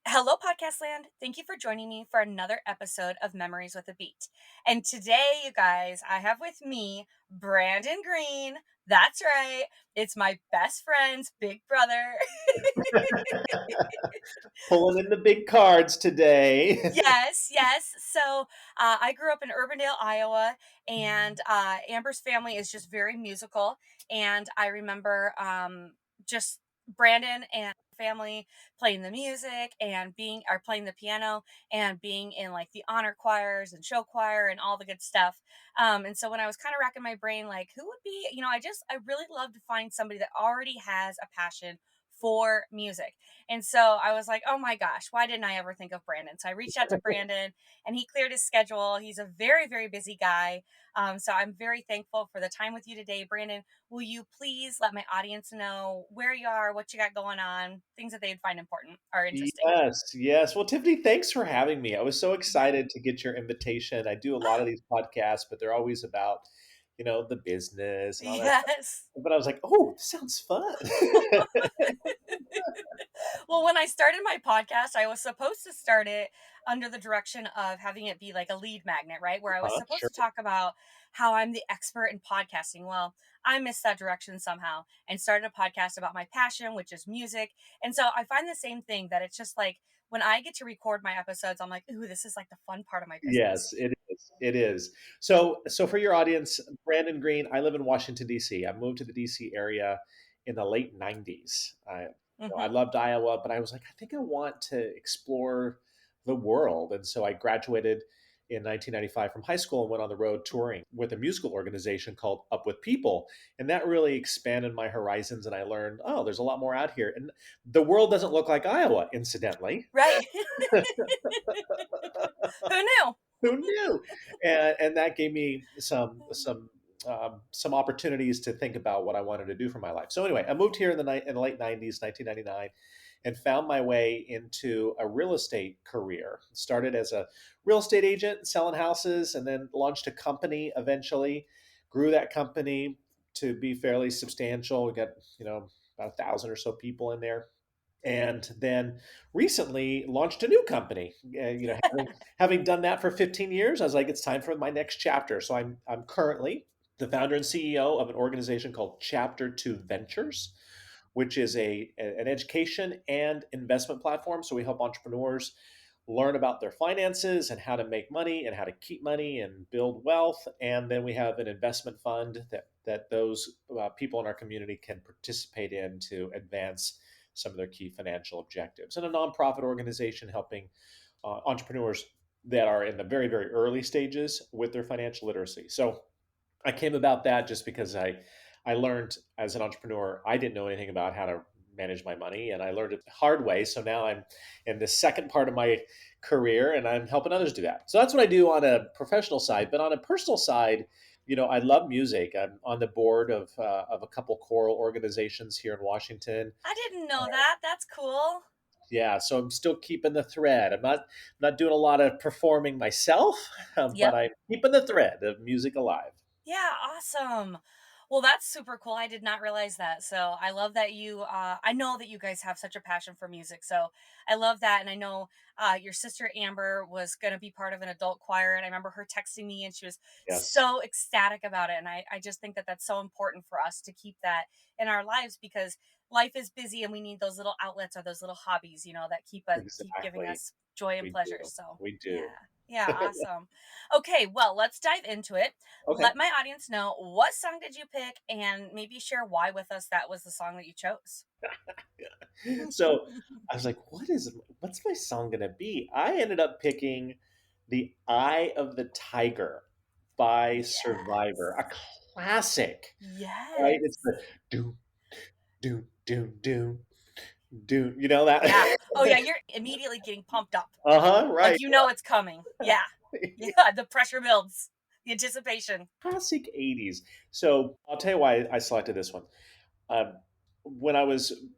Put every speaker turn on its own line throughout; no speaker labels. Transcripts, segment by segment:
Hello, Podcast Land. Thank you for joining me for another episode of Memories with a Beat. And today, you guys, I have with me Brandon Green. That's right, it's my best friend's big brother.
Pulling in the big cards today.
Yes, yes. So I grew up in Urbandale, Iowa, and Amber's family is just very musical. And I remember just Brandon and family playing the music and being or playing the piano and being in like the honor choirs and show choir and all the good stuff. And so when I was kind of racking my brain, like who would be, I really love to find somebody that already has a passion for music. And so I was like, oh my gosh, why didn't I ever think of Brandon? So I reached out to Brandon and he cleared his schedule. He's a very, very busy guy. So I'm very thankful for the time with you today. Brandon, will you please let my audience know where you are, what you got going on, things that they'd find important or interesting?
Yes, yes. Well, Tiffany, thanks for having me. I was so excited to get your invitation. I do a lot of these podcasts, but they're always about, the business and all that stuff.
Yes.
But I was like, oh, this sounds fun.
Well, when I started my podcast, I was supposed to start it under the direction of having it be like a lead magnet, right? Where I was supposed
Sure.
to talk about how I'm the expert in podcasting. Well, I missed that direction somehow and started a podcast about my passion, which is music. And so I find the same thing that it's just like when I get to record my episodes, I'm like, ooh, this is like the fun part of my business.
Yes, it is. It is. So for your audience, Brandon Green, I live in Washington, D.C. I moved to the D.C. area in the late 90s. I
Hmm.
loved Iowa, but I was like, I think I want to explore the world. And so I graduated in 1995 from high school and went on the road touring with a musical organization called Up With People. And that really expanded my horizons. And I learned, oh, there's a lot more out here. And the world doesn't look like Iowa, incidentally.
Right. Who knew?
Who knew? And that gave me some opportunities to think about what I wanted to do for my life. So anyway, I moved here in the late 90s, 1999, and found my way into a real estate career. Started as a real estate agent selling houses, and then launched a company eventually. Grew that company to be fairly substantial. We got about 1,000 or so people in there, and then recently launched a new company. Having done that for 15 years, I was like, it's time for my next chapter. So I'm currently the founder and CEO of an organization called Chapter Two Ventures, which is an education and investment platform. So we help entrepreneurs learn about their finances and how to make money and how to keep money and build wealth. And then we have an investment fund that those people in our community can participate in to advance some of their key financial objectives. And a nonprofit organization helping entrepreneurs that are in the very, very early stages with their financial literacy. So I came about that just because I learned as an entrepreneur I didn't know anything about how to manage my money, and I learned it the hard way. So now I'm in the second part of my career and I'm helping others do that. So that's what I do on a professional side. But on a personal side, I love music. I'm on the board of a couple choral organizations here in Washington.
I didn't know that. That's cool.
Yeah, so I'm still keeping the thread. I'm not doing a lot of performing myself, but
Yep.
I'm keeping the thread of music alive.
Yeah, awesome. Well, that's super cool. I did not realize that. So I love that I know that you guys have such a passion for music. So I love that. And I know your sister Amber was going to be part of an adult choir. And I remember her texting me and she was
Yes,
so ecstatic about it. And I just think that that's so important for us to keep that in our lives because life is busy and we need those little outlets or those little hobbies, that keep giving
exactly.
us joy and
We
pleasure.
do.
So
We
yeah.
do.
Yeah, awesome. Okay, well, let's dive into it.
Okay.
Let my audience know what song did you pick and maybe share why with us that was the song that you chose.
So I was like, what's my song gonna be? I ended up picking The Eye of the Tiger by Survivor,
Yes.
a classic, right? It's
Yes.
the do, do, do, do, do. You know that?
Yeah. Oh yeah, you're immediately getting pumped up.
Uh-huh,
Like
right.
you know it's coming. Yeah. Yeah, the pressure builds. The anticipation.
Classic 80s. So I'll tell you why I selected this one. Um,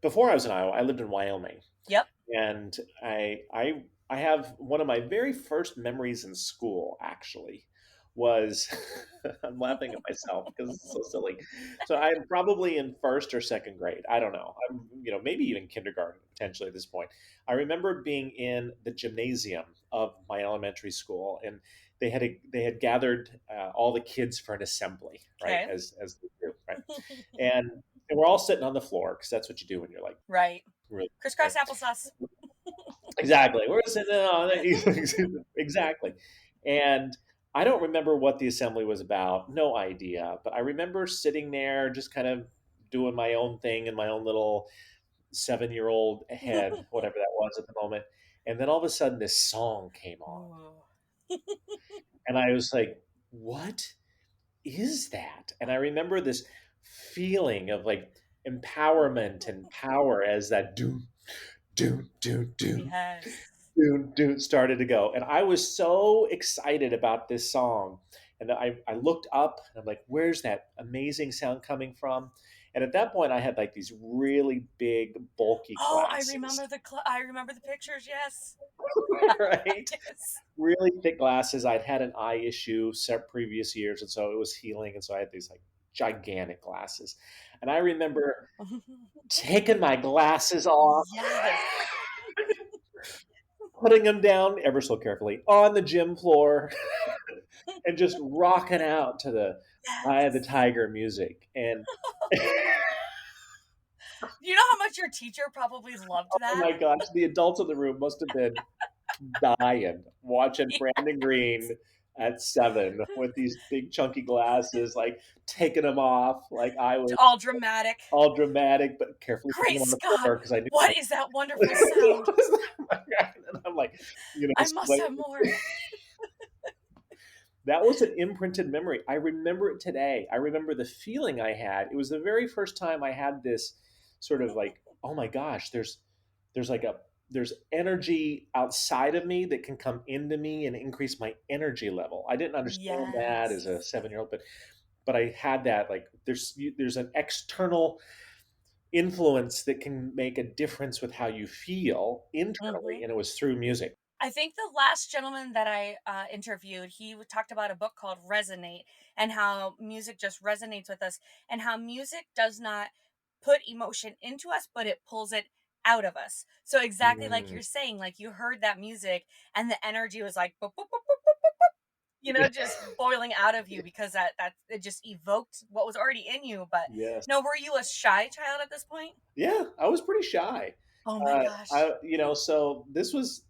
before I was in Iowa, I lived in Wyoming,
Yep.
and I have one of my very first memories in school actually was I'm laughing at myself because it's so silly. So I'm probably in first or second grade. I don't know. I'm, maybe even kindergarten potentially at this point. I remember being in the gymnasium of my elementary school, and they had gathered all the kids for an assembly, right?
Okay.
As they do, right? And we're all sitting on the floor because that's what you do when you're like
Right.
really, right?
Crisscross applesauce.
Exactly. We're sitting on exactly. And I don't remember what the assembly was about. No idea. But I remember sitting there just kind of doing my own thing in my own little 7-year-old head, whatever that was at the moment. And then all of a sudden this song came on.
Ooh.
And I was like, what is that? And I remember this feeling of like empowerment and power as that doom, doom, doom, doom,
Yes.
dude started to go. And I was so excited about this song. And I looked up and I'm like, where's that amazing sound coming from? And at that point, I had like these really big, bulky
Oh, I
glasses,
remember I remember the pictures. Yes.
right?
Yes.
Really thick glasses. I'd had an eye issue previous years. And so it was healing. And so I had these like gigantic glasses. And I remember taking my glasses off,
Yes.
putting them down ever so carefully on the gym floor, and just rocking out to the Eye of the
Yes.
Tiger music. And
You know how much your teacher probably loved
oh
that?
my gosh, the adults in the room must have been dying watching Brandon Green at 7 with these big chunky glasses, like taking them off, like I was
All dramatic.
all dramatic, but carefully putting
Great
them on the
Scott!
floor because I knew
What is that wonderful sound?
what was that? And I'm like,
I must
sweating.
have more.
That was an imprinted memory. I remember it today. I remember the feeling I had. It was the very first time I had this sort of like, oh my gosh, there's like a there's energy outside of me that can come into me and increase my energy level. I didn't understand that as a
Yes.
7-year-old, but I had that like there's an external influence that can make a difference with how you feel internally,
Mhm.
and it was through music.
I think the last gentleman that I interviewed, talked about a book called Resonate and how music just resonates with us and how music does not put emotion into us, but it pulls it out of us. So exactly like
Mm.
you're saying, like you heard that music and the energy was like, boop, boop, boop, boop, boop, boop, boop, just boiling out of you because that it just evoked what was already in you. But
Yes.
no, were you a shy child at this point?
Yeah, I was pretty shy.
Oh my gosh.
So this was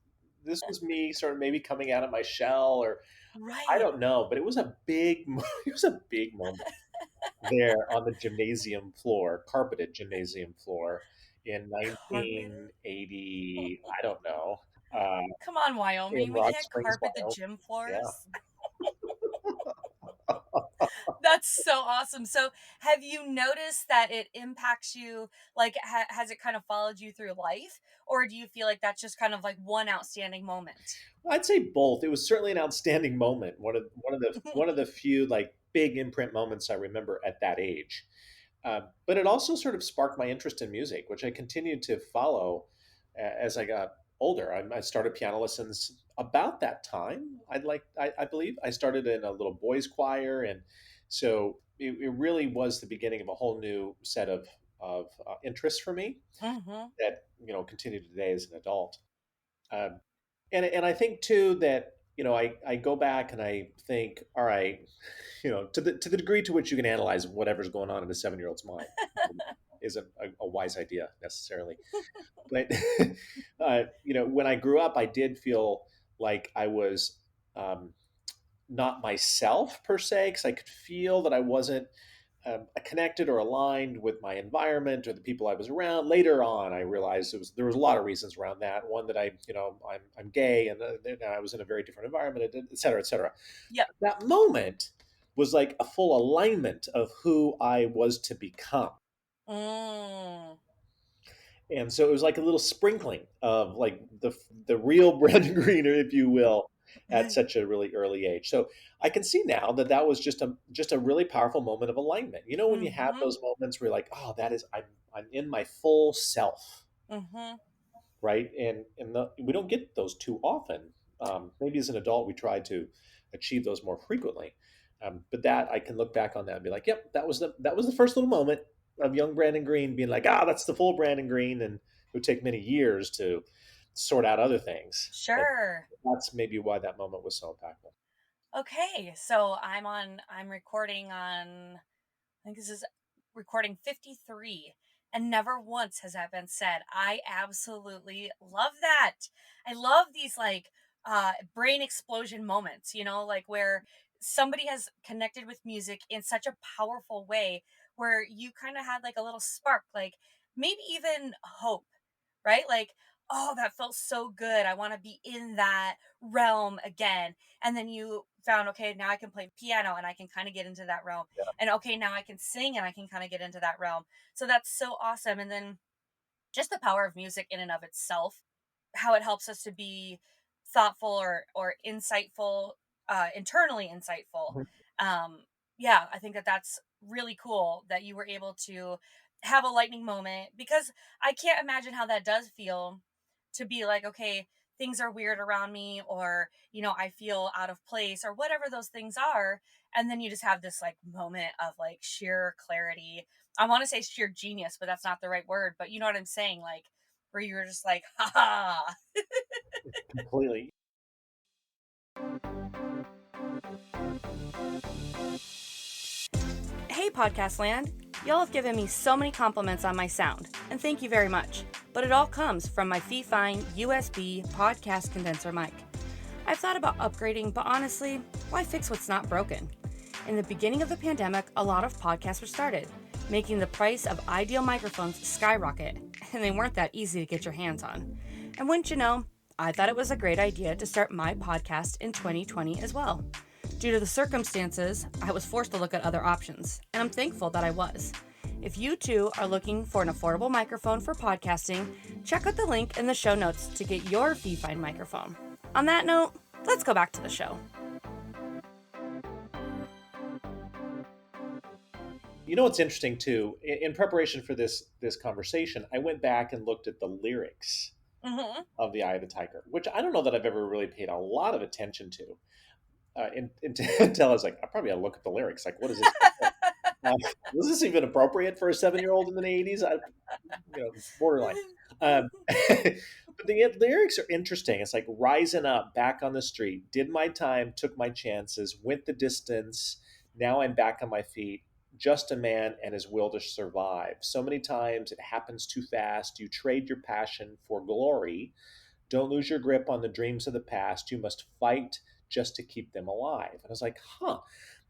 me sort of maybe coming out of my shell, or I
Right.
don't know, but it was a big it was a big moment there on the gymnasium floor, carpeted gymnasium floor in
Carpet.
1980. I don't know, uh,
Come on,
in
Wyoming. We
Rock
can't
Springs,
carpet the
Wyoming.
gym
Yeah.
floors. That's so awesome. So, have you noticed that it impacts you? Like, has it kind of followed you through life, or do you feel like that's just kind of like one outstanding moment?
I'd say both. It was certainly an outstanding moment. One of the few like big imprint moments I remember at that age. But it also sort of sparked my interest in music, which I continued to follow as I got older. I started piano lessons about that time. I believe I started in a little boys choir, and so it really was the beginning of a whole new set of interests for me
Hmm.
that continue today as an adult. Um, and I think too that I go back and I think, all right, to the degree to which you can analyze whatever's going on in a 7-year-old's mind isn't a wise idea necessarily. But when I grew up, I did feel like I was um, not myself per se, because I could feel that I wasn't connected or aligned with my environment or the people I was around. Later on, I realized there was a lot of reasons around that. One that I'm gay, and then I was in a very different environment, et cetera, et cetera.
Yep.
That moment was like a full alignment of who I was to become.
Mm.
And so it was like a little sprinkling of like the real Brandon Greener, if you will, at such a really early age. So I can see now that that was just a really powerful moment of alignment. You know, when you have
Hmm.
those moments where you're like, oh, that is I'm in my full self,
Hmm.
right? We don't get those too often. Maybe as an adult we try to achieve those more frequently. But that I can look back on that and be like, yep, that was the first little moment of young Brandon Green being like, that's the full Brandon Green, and it would take many years to sort out other things. But
Sure.
that's maybe why that moment was so impactful.
Okay, so I'm recording on, I think this is recording 53, and never once has that been said. I absolutely love that. I love these like brain explosion moments, like where somebody has connected with music in such a powerful way where you kind of had like a little spark, like maybe even hope, right? Like, oh, that felt so good. I want to be in that realm again. And then you found, okay, now I can play piano and I can kind of get into that realm. And okay, now I can sing and I can kind of get into that realm. So that's so awesome. And then just the power of music in and of itself, how it helps us to be thoughtful or insightful, internally insightful.
Mhm.
um yeah, I think that that's really cool that you were able to have a lightning moment, because I can't imagine how that does feel to be like, okay, things are weird around me, or I feel out of place, or whatever those things are, and then you just have this like moment of like sheer clarity. I want to say sheer genius, but that's not the right word. But you know what I'm saying? Like, where you were just like, ha ha.
Completely.
Hey, Podcast Land. Y'all have given me so many compliments on my sound, and thank you very much. But it all comes from my Fee-Fine USB podcast condenser mic. I've thought about upgrading, but honestly, why fix what's not broken? In the beginning of the pandemic, a lot of podcasts were started, making the price of ideal microphones skyrocket, and they weren't that easy to get your hands on. And wouldn't you know, I thought it was a great idea to start my podcast in 2020 as well. Due to the circumstances, I was forced to look at other options, and I'm thankful that I was. If you too are looking for an affordable microphone for podcasting, check out the link in the show notes to get your Fee-Fine microphone. On that note, let's go back to the show.
You know what's interesting too? In preparation for this conversation, I went back and looked at the lyrics
Mm-hmm.
of "The Eye of the Tiger," which I don't know that I've ever really paid a lot of attention to. Until I was like, I probably ought to look at the lyrics. Like, what is this? Uh, was this even appropriate for a 7-year-old in the '80s? Borderline. But the lyrics are interesting. It's like rising up, back on the street, did my time, took my chances, went the distance. Now I'm back on my feet. Just a man and his will to survive. So many times it happens too fast. You trade your passion for glory. Don't lose your grip on the dreams of the past. You must fight just to keep them alive. And I was like, huh.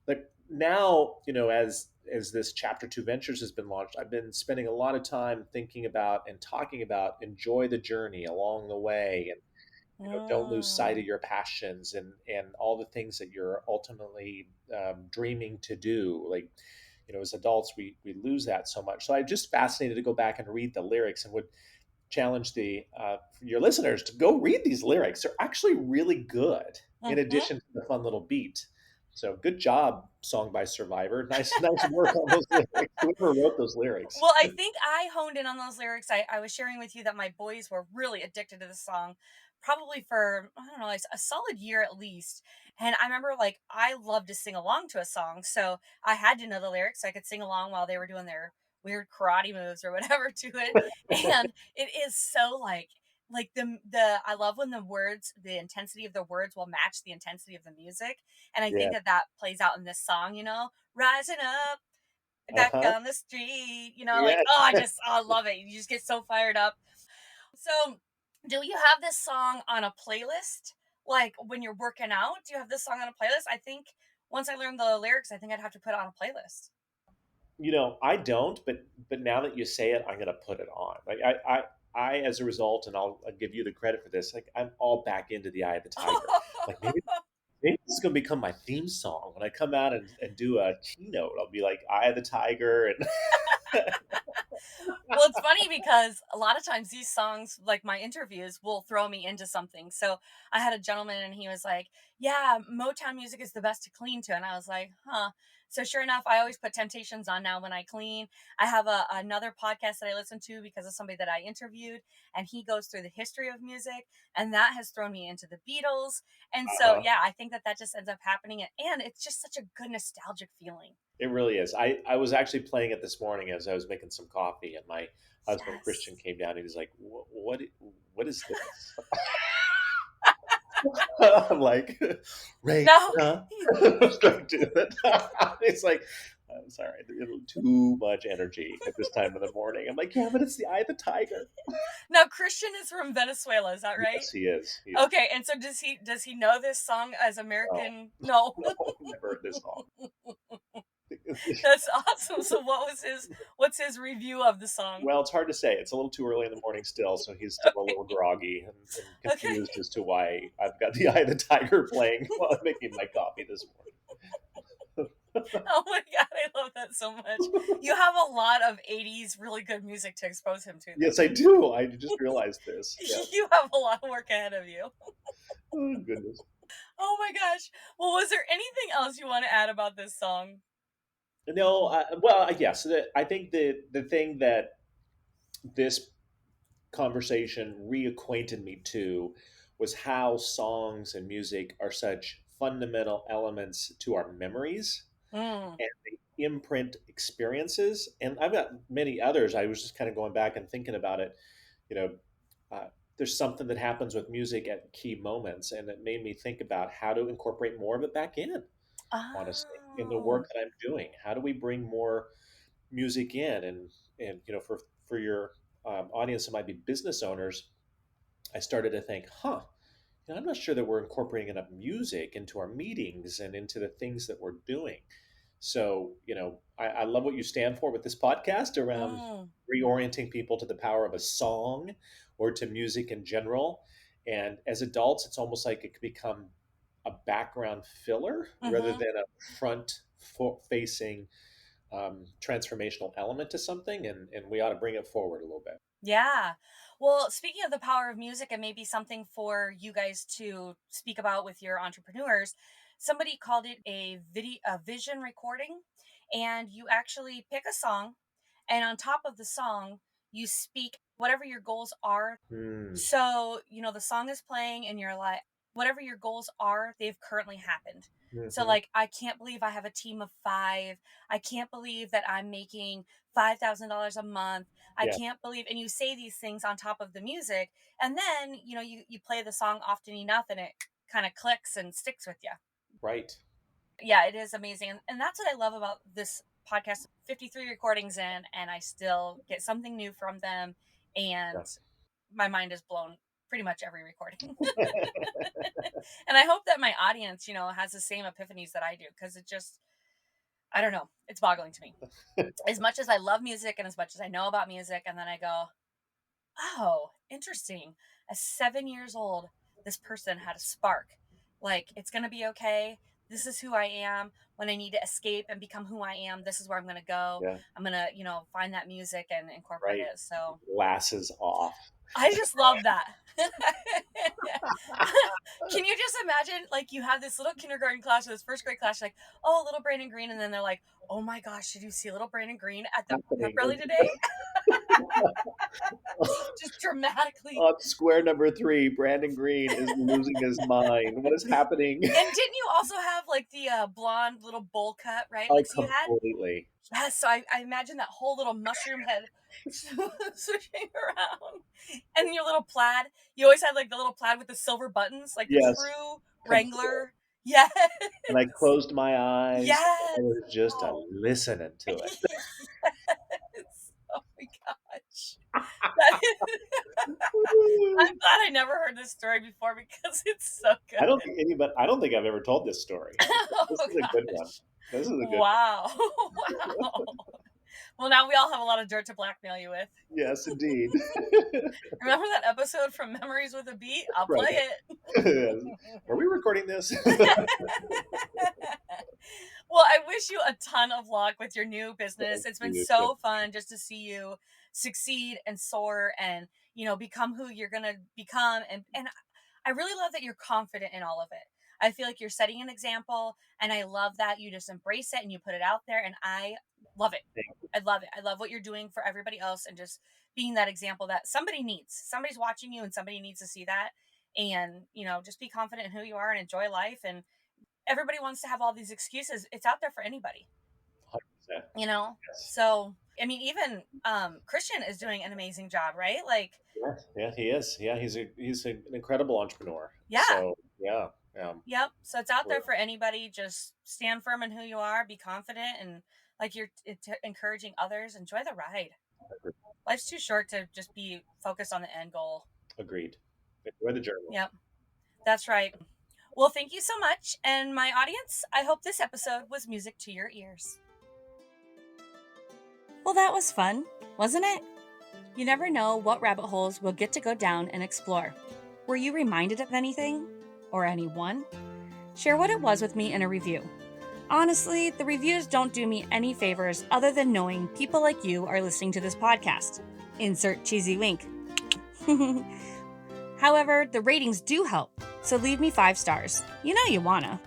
Like now, as this chapter 2 ventures has been launched, I've been spending a lot of time thinking about and talking about enjoy the journey along the way, and don't lose sight of
Mm.
your passions and all the things that you're ultimately dreaming to do. Like, as adults, we lose that so much. So I'm just fascinated to go back and read the lyrics, and would challenge the your listeners to go read these lyrics. They're actually really good, in
Mm-hmm.
addition to the fun little beat. So good job, Song by Survivor. Nice work on those lyrics. Whoever wrote those lyrics.
Well, I think I honed in on those lyrics. I was sharing with you that my boys were really addicted to the song, probably for, I don't know, like a solid year at least. And I remember like I loved to sing along to a song, so I had to know the lyrics so I could sing along while they were doing their weird karate moves or whatever to it. And it is so like the I love when the intensity of the words will match the intensity of the music, and I
Yeah.
think that that plays out in this song. Rising up back
Uh-huh.
on the street, like,
Yeah.
oh, I love it. You just get so fired up. So, do you have this song on a playlist? Like when you're working out, do you have this song on a playlist? I think once I learned the lyrics, I think I'd have to put it on a playlist.
I don't, but now that you say it, I'm gonna put it on. Like I as a result, and I'll give you the credit for this. Like I'm all back into the Eye of the Tiger. Like maybe this is gonna become my theme song when I come out and do a keynote. I'll be like Eye of the Tiger, and
Well, it's funny because a lot of times these songs, like my interviews, will throw me into something. So I had a gentleman and he was like, "Yeah, Motown music is the best to clean to." And I was like, "Huh." So sure enough, I always put Temptations on now when I clean. I have another podcast that I listen to because of somebody that I interviewed, and he goes through the history of music, and that has thrown me into the Beatles. And so,
Uh-huh.
yeah, I think that that just ends up happening, and it's just such a good nostalgic feeling.
It really is. I was actually playing it this morning as I was making some coffee, and my husband Christian
Yes.
came down and he's like, what is this?" I'm like, "Ray,
No.
huh?" Start doing it. It's like, I'm sorry, a little too much energy at this time of the morning. I'm like, "Yeah, but it's the Eye of the Tiger."
Now Christian is from Venezuela, is that right?
Yes, he is. He is.
Okay, and so does he know this song as
No,
American? No.
no, never heard this song.
That's awesome. So what's his review of the song?
Well, it's hard to say. It's a little too early in the morning still, so he's still a
Okay.
little groggy and
Okay.
confused as to why I've got the Eye of the Tiger playing while I'm making my coffee this
Oh my god, I love that so much. You have a lot of 80s really good music to expose him to
Yes, I do. I just realized this.
then.
Yeah.
You have a lot of work ahead of you.
Oh, goodness.
Oh my gosh. Well, was there anything else you want to add about this song?
No, well, yes. I think the thing that this conversation reacquainted me to was how songs and music are such fundamental elements to our memories
Mm.
and they imprint experiences. And I've got many others. I was just kind of going back and thinking about it. You know, uh, there's something that happens with music at key moments, and it made me think about how to incorporate more of it back in. Honestly, in the
Oh.
work that I'm doing, how do we bring more music in? And for your audience that might be business owners, I started to think, I'm not sure that we're incorporating enough music into our meetings and into the things that we're doing. So, I love what you stand for with this podcast around
Mm.
reorienting people to the power of a song or to music in general. And as adults, it's almost like it could become a background filler rather
Mhm.
than a front facing transformational element to something. And we ought to bring it forward a little bit.
Yeah. Well, speaking of the power of music and maybe something for you guys to speak about with your entrepreneurs, somebody called it a vision recording, and you actually pick a song, and on top of the song you speak whatever your goals are.
Hmm.
So, the song is playing and you're like, whatever your goals are, they've currently happened. So,
Hmm.
like, I can't believe I have a team of five. I can't believe that I'm making $5,000 a month. I
Yeah,
can't believe, and you say these things on top of the music. And then, you play the song often enough and it kind of clicks and sticks with you.
right.
Yeah, it is amazing. And that's what I love about this podcast. 53 recordings in, and I still get something new from them. And
Yeah.
my mind is blown pretty much every recording. And I hope that my audience, has the same epiphanies that I do because it just, I don't know, it's boggling to me. As much as I love music and as much as I know about music, and then I go, oh, interesting. At 7 years old, this person had a spark. Like, it's going to be okay. This is who I am. When I need to escape and become who I am, this is where I'm going to go.
Yeah,
I'm going to, find that music and incorporate
right.
it. So
Glasses off.
I just love that. Can you just imagine, like, you have this little kindergarten class or this first grade class, you're like, oh, little Brandon Green. And then they're like, oh my gosh, did you see little Brandon Green at the pep
Happening
rally today? Just dramatically.
on square number three. Brandon Green is losing his mind. What is happening?
And didn't you also have like the blonde little bowl cut, right?
Oh,
Like, so you had,
completely.
yes. So I imagine that whole little mushroom head swishing around. And your little plaid. You always had like the little plaid with the silver buttons, like the
Yes,
true
completely.
Wrangler. Yes.
And I closed my eyes. I
Yes.
was just
Oh.
listening to it.
Yes. Oh my gosh. That I'm glad I never heard this story before because it's so
I don't
good.
think anybody. I don't think I've ever told this story. This
Oh
is a good one.
gosh.
This is a good one.
Wow. Wow. Well, now we all have a lot of dirt to blackmail you with.
Yes, indeed.
Remember that episode from Memories with a Beat? I'll
Right.
play
Are we recording this?
it. Well, I wish wish you a ton of luck with your new business.
Thank
It's been
you.
so fun just to see you succeed and soar and, become who you're going to become. And I really love that you're confident in all of it. I feel like you're setting an example, and I love that you just embrace it and you put it out there. And I love it. I love it. I love what you're doing for everybody else and just being that example that somebody needs. Somebody's watching you and somebody needs to see that. And, just be confident in who you are and enjoy life. And everybody wants to have all these excuses. It's out there for anybody,
100%.
you know?
Yes.
So, I mean, even Christian is doing an amazing job, right? Like,
Yeah, yeah, he is. Yeah, he's an incredible entrepreneur.
yeah,
So yeah,
yep. So it's out
we're
there for anybody. Just stand firm in who you are, be confident, and like you're encouraging others, enjoy the ride. Life's too short to just be focused on the end goal.
agreed. Enjoy the journey.
Yep, that's right. Well, thank you so much. And my audience, I hope this episode was music to your ears. Well, that was fun, wasn't it? You never know what rabbit holes we'll get to go down and explore. Were you reminded of anything? Or anyone? Share what it was with me in a review. Honestly, the reviews don't do me any favors other than knowing people like you are listening to this podcast. Insert cheesy wink. However, the ratings do help, so leave me 5 stars. You know you wanna.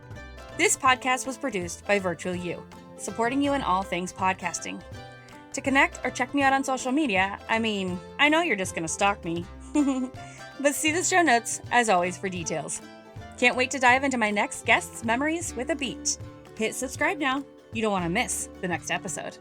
This podcast was produced by Virtual You, supporting you in all things podcasting. To connect or check me out on social media, I know you're just gonna stalk me. But see the show notes, as always, for details. Can't wait to dive into my next guest's memories with a beat. Hit subscribe now. You don't want to miss the next episode.